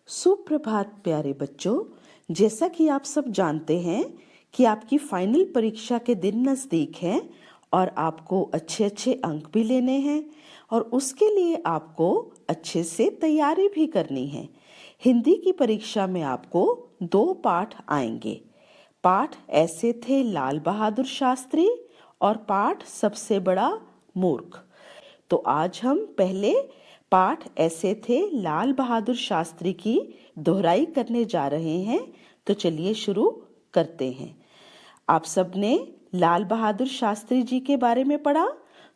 सुप्रभात प्यारे बच्चों। जैसा कि आप सब जानते हैं कि आपकी फाइनल परीक्षा के दिन नज़दीक हैं और आपको अच्छे अच्छे अंक भी लेने हैं और उसके लिए आपको अच्छे से तैयारी भी करनी है। हिंदी की परीक्षा में आपको 2 पाठ आएंगे। पाठ ऐसे थे लाल बहादुर शास्त्री और पाठ सबसे बड़ा मूर्ख। तो आज हम पहले पाठ ऐसे थे लाल बहादुर शास्त्री की दोहराई करने जा रहे हैं। तो चलिए शुरू करते हैं। आप सबने लाल बहादुर शास्त्री जी के बारे में पढ़ा,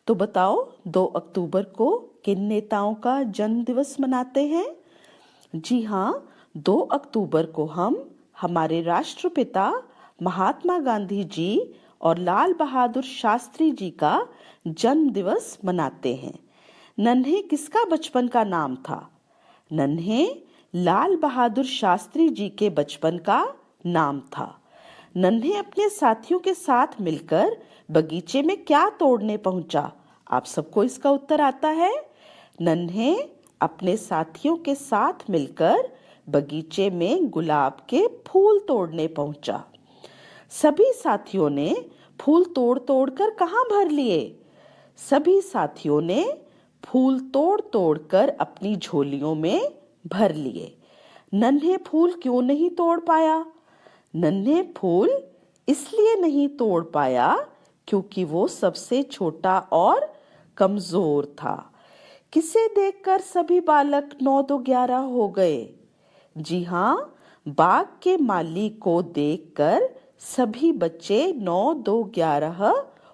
तो बताओ 2 अक्टूबर को किन नेताओं का जन्म दिवस मनाते हैं? जी हाँ, 2 अक्टूबर को हम हमारे राष्ट्रपिता महात्मा गांधी जी और लाल बहादुर शास्त्री जी का जन्म दिवस मनाते हैं। नन्हे किसका बचपन का नाम था? नन्हे लाल बहादुर शास्त्री जी के बचपन का नाम था। नन्हे अपने साथियों के साथ मिलकर बगीचे में क्या तोड़ने पहुंचा? आप सबको इसका उत्तर आता है। नन्हे अपने साथियों के साथ मिलकर बगीचे में गुलाब के फूल तोड़ने पहुंचा। सभी साथियों ने फूल तोड़ तोड़ कर कहाँ भर लिए? सभी साथियों ने फूल तोड़ तोड़ कर अपनी झोलियों में भर लिए। नन्हे फूल क्यों नहीं तोड़ पाया? नन्हे फूल इसलिए नहीं तोड़ पाया क्योंकि वो सबसे छोटा और कमजोर था। किसे देखकर सभी बालक 9-2-11 हो गए? जी हाँ, बाग के माली को देखकर सभी बच्चे 9-2-11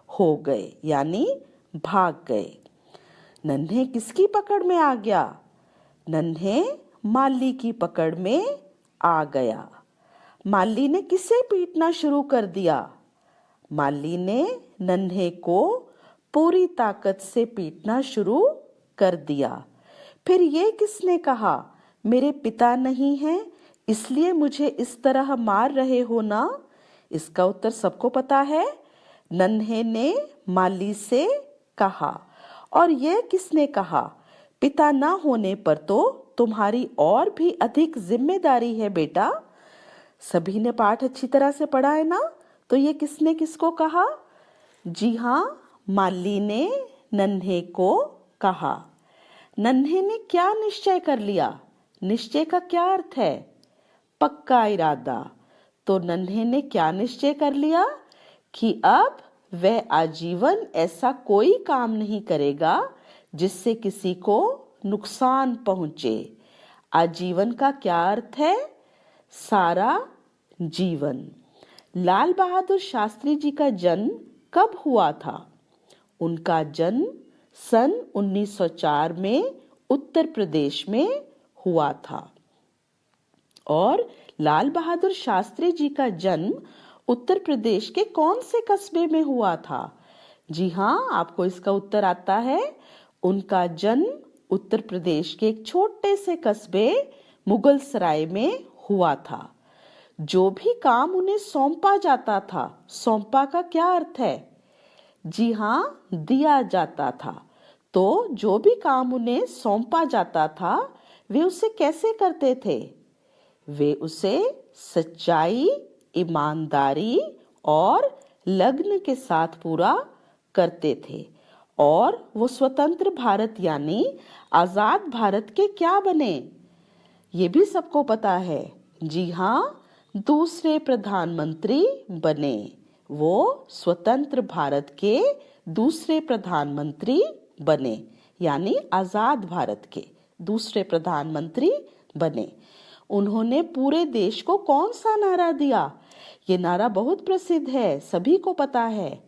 हो गए, यानी भाग गए। नन्हे किसकी पकड़ में आ गया? नन्हे माली की पकड़ में आ गया। माली ने किसे पीटना शुरू कर दिया? माली ने नन्हे को पूरी ताकत से पीटना शुरू कर दिया। फिर ये किसने कहा, मेरे पिता नहीं हैं इसलिए मुझे इस तरह मार रहे हो ना? इसका उत्तर सबको पता है। नन्हे ने माली से कहा। और ये किसने कहा, पिता ना होने पर तो तुम्हारी और भी अधिक जिम्मेदारी है बेटा। सभी ने पाठ अच्छी तरह से पढ़ा है ना? तो ये किसने किसको कहा? जी हाँ, माली ने नन्हे को कहा। नन्हे ने क्या निश्चय कर लिया? निश्चय का क्या अर्थ है? पक्का इरादा। तो नन्हे ने क्या निश्चय कर लिया कि अब वह आजीवन ऐसा कोई काम नहीं करेगा जिससे किसी को नुकसान पहुंचे। आजीवन का क्या अर्थ है? सारा जीवन। लाल बहादुर शास्त्री जी का जन्म कब हुआ था? उनका जन्म सन 1904 में उत्तर प्रदेश में हुआ था। और लाल बहादुर शास्त्री जी का जन्म उत्तर प्रदेश के कौन से कस्बे में हुआ था? जी हाँ, आपको इसका उत्तर आता है। उनका जन्म उत्तर प्रदेश के एक छोटे से कस्बे मुगल सराय में हुआ था। जो भी काम उन्हें सौंपा जाता था, सौंपा का क्या अर्थ है? जी हाँ, दिया जाता था। तो जो भी काम उन्हें सौंपा जाता था वे उसे कैसे करते थे? वे उसे सच्चाई, ईमानदारी और लगन के साथ पूरा करते थे। और वो स्वतंत्र भारत यानी आजाद भारत के क्या बने? ये भी सबको पता है। जी हाँ, दूसरे प्रधानमंत्री बने। वो स्वतंत्र भारत के दूसरे प्रधानमंत्री बने, यानी आजाद भारत के दूसरे प्रधानमंत्री बने। उन्होंने पूरे देश को कौन सा नारा दिया? ये नारा बहुत प्रसिद्ध है, सभी को पता है।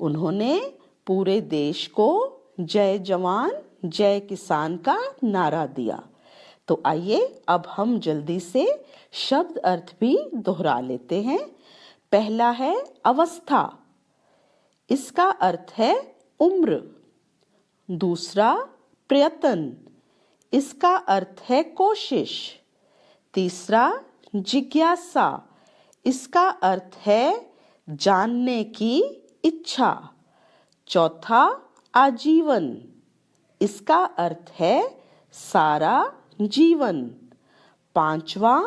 उन्होंने पूरे देश को जय जवान जय किसान का नारा दिया। तो आइए अब हम जल्दी से शब्द अर्थ भी दोहरा लेते हैं। पहला है अवस्था, इसका अर्थ है उम्र। दूसरा प्रयत्न, इसका अर्थ है कोशिश। तीसरा जिज्ञासा, इसका अर्थ है जानने की इच्छा। चौथा आजीवन, इसका अर्थ है सारा जीवन। पांचवा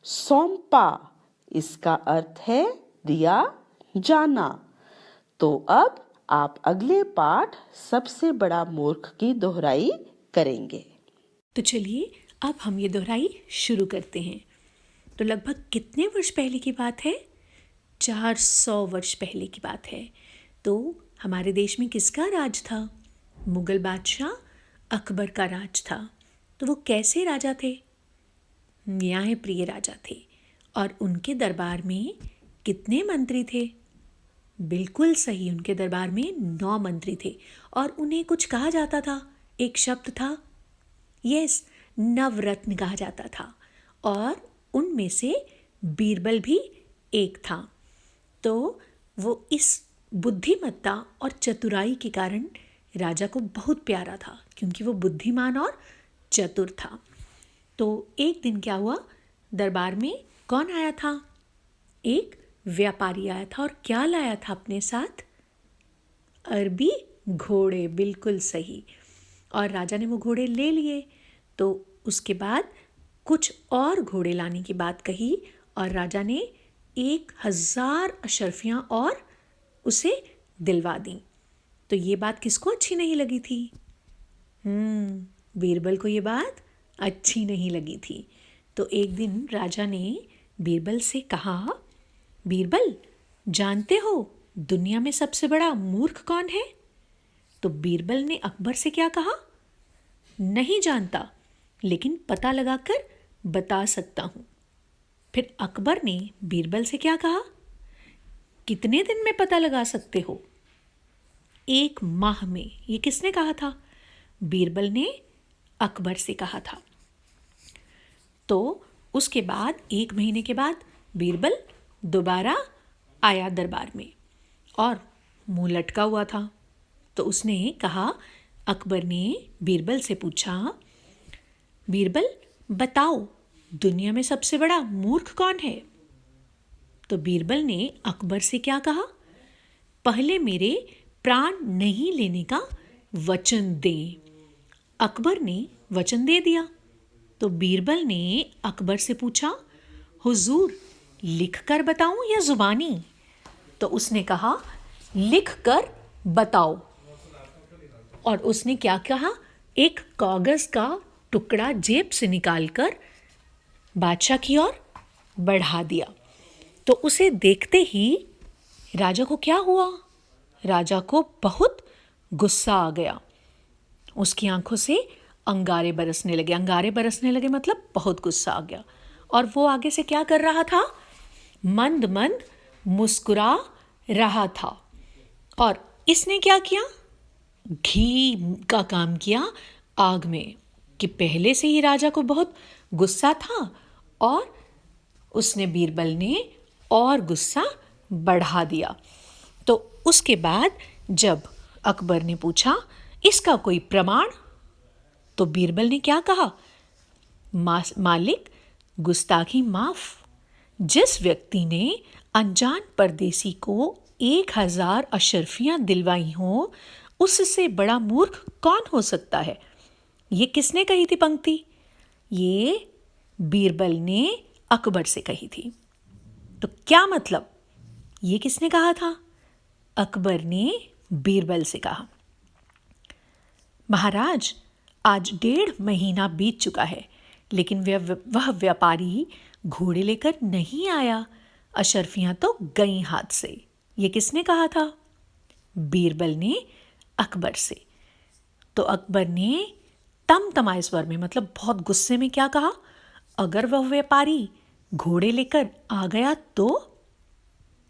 सौंपा, इसका अर्थ है दिया जाना। तो अब आप अगले पाठ सबसे बड़ा मूर्ख की दोहराई करेंगे। तो चलिए अब हम ये दोहराई शुरू करते हैं। तो लगभग कितने वर्ष पहले की बात है? 400 वर्ष पहले की बात है। तो हमारे देश में किसका राज था? मुगल बादशाह अकबर का राज था। तो वो कैसे राजा थे? न्यायप्रिय राजा थे। और उनके दरबार में कितने मंत्री थे? बिल्कुल सही, उनके दरबार में 9 मंत्री थे। और उन्हें कुछ कहा जाता था, एक शब्द था, यस, नवरत्न कहा जाता था। और उनमें से बीरबल भी एक था। तो वो इस बुद्धिमत्ता और चतुराई के कारण राजा को बहुत प्यारा था, क्योंकि वो बुद्धिमान और चतुर था। तो एक दिन क्या हुआ, दरबार में कौन आया था? एक व्यापारी आया था। और क्या लाया था अपने साथ? अरबी घोड़े, बिल्कुल सही। और राजा ने वो घोड़े ले लिए। तो उसके बाद कुछ और घोड़े लाने की बात कही और राजा ने 1000 अशर्फियाँ और उसे दिलवा दी। तो ये बात किसको अच्छी नहीं लगी थी? बीरबल को ये बात अच्छी नहीं लगी थी। तो एक दिन राजा ने बीरबल से कहा, बीरबल, जानते हो दुनिया में सबसे बड़ा मूर्ख कौन है? तो बीरबल ने अकबर से क्या कहा? नहीं जानता, लेकिन पता लगाकर बता सकता हूँ। फिर अकबर ने बीरबल से क्या कहा? कितने दिन में पता लगा सकते हो? 1 माह में। ये किसने कहा था? बीरबल ने अकबर से कहा था। तो उसके बाद 1 महीने के बाद बीरबल दोबारा आया दरबार में और मुंह लटका हुआ था। तो उसने कहा, अकबर ने बीरबल से पूछा, बीरबल बताओ दुनिया में सबसे बड़ा मूर्ख कौन है? तो बीरबल ने अकबर से क्या कहा? पहले मेरे प्राण नहीं लेने का वचन दे। अकबर ने वचन दे दिया। तो बीरबल ने अकबर से पूछा, हुजूर लिख कर बताऊं या जुबानी? तो उसने कहा, लिख कर बताओ। और उसने क्या कहा? एक कागज का टुकड़ा जेब से निकालकर बादशाह की ओर बढ़ा दिया। तो उसे देखते ही राजा को क्या हुआ? राजा को बहुत गुस्सा आ गया। उसकी आंखों से अंगारे बरसने लगे। अंगारे बरसने लगे मतलब बहुत गुस्सा आ गया। और वो आगे से क्या कर रहा था? मंद मंद मुस्कुरा रहा था। और इसने क्या किया? घी का काम किया आग में, कि पहले से ही राजा को बहुत गुस्सा था और उसने बीरबल ने और गुस्सा बढ़ा दिया। तो उसके बाद जब अकबर ने पूछा, इसका कोई प्रमाण? तो बीरबल ने क्या कहा? मालिक, गुस्ताखी माफ। जिस व्यक्ति ने अनजान परदेसी को 1000 अशर्फियां दिलवाई हो, उससे बड़ा मूर्ख कौन हो सकता है? ये किसने कही थी पंक्ति? ये बीरबल ने अकबर से कही थी। तो क्या मतलब? ये किसने कहा था? अकबर ने बीरबल से कहा। महाराज, आज 1.5 महीना बीत चुका है, लेकिन वह व्यापारी घोड़े लेकर नहीं आया। अशर्फियां तो गई हाथ से। ये किसने कहा था? बीरबल ने अकबर से। तो अकबर ने तमतमाए स्वर में, मतलब बहुत गुस्से में क्या कहा? अगर वह व्यापारी घोड़े लेकर आ गया तो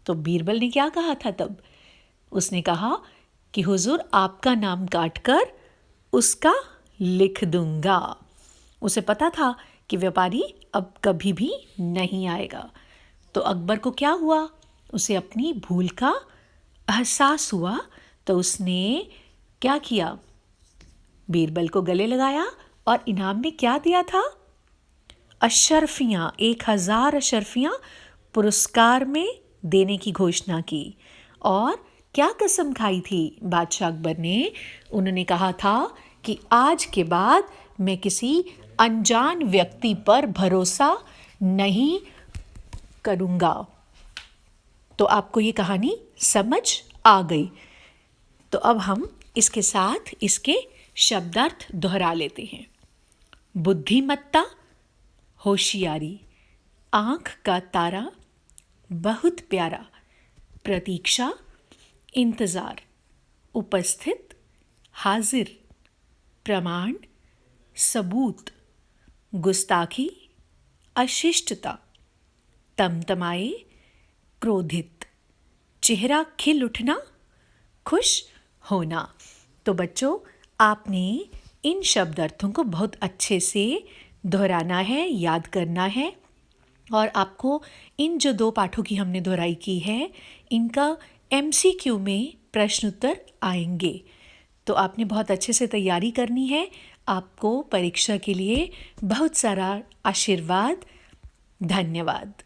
बीरबल ने क्या कहा था तब? उसने कहा कि हुजूर आपका नाम काटकर उसका लिख दूंगा। उसे पता था कि व्यापारी अब कभी भी नहीं आएगा। तो अकबर को क्या हुआ? उसे अपनी भूल का एहसास हुआ। तो उसने क्या किया? बीरबल को गले लगाया और इनाम में क्या दिया था? अशर्फियाँ, 1000 अशर्फियाँ पुरस्कार में देने की घोषणा की। और क्या कसम खाई थी बादशाह अकबर ने? उन्होंने कहा था कि आज के बाद मैं किसी अनजान व्यक्ति पर भरोसा नहीं करूँगा। तो आपको ये कहानी समझ आ गई। तो अब हम इसके साथ इसके शब्दार्थ दोहरा लेते हैं। बुद्धिमत्ता, होशियारी, आँख का तारा, बहुत प्यारा, प्रतीक्षा, इंतज़ार, उपस्थित, हाजिर, प्रमाण, सबूत, गुस्ताखी, अशिष्टता, तमतमाए, क्रोधित, चेहरा खिल उठना, खुश होना। तो बच्चों, आपने इन शब्द अर्थों को बहुत अच्छे से दोहराना है, याद करना है, और आपको इन जो 2 पाठों की हमने दोहराई की है, इनका MCQ में प्रश्न उत्तर आएंगे। तो आपने बहुत अच्छे से तैयारी करनी है। आपको परीक्षा के लिए बहुत सारा आशीर्वाद। धन्यवाद।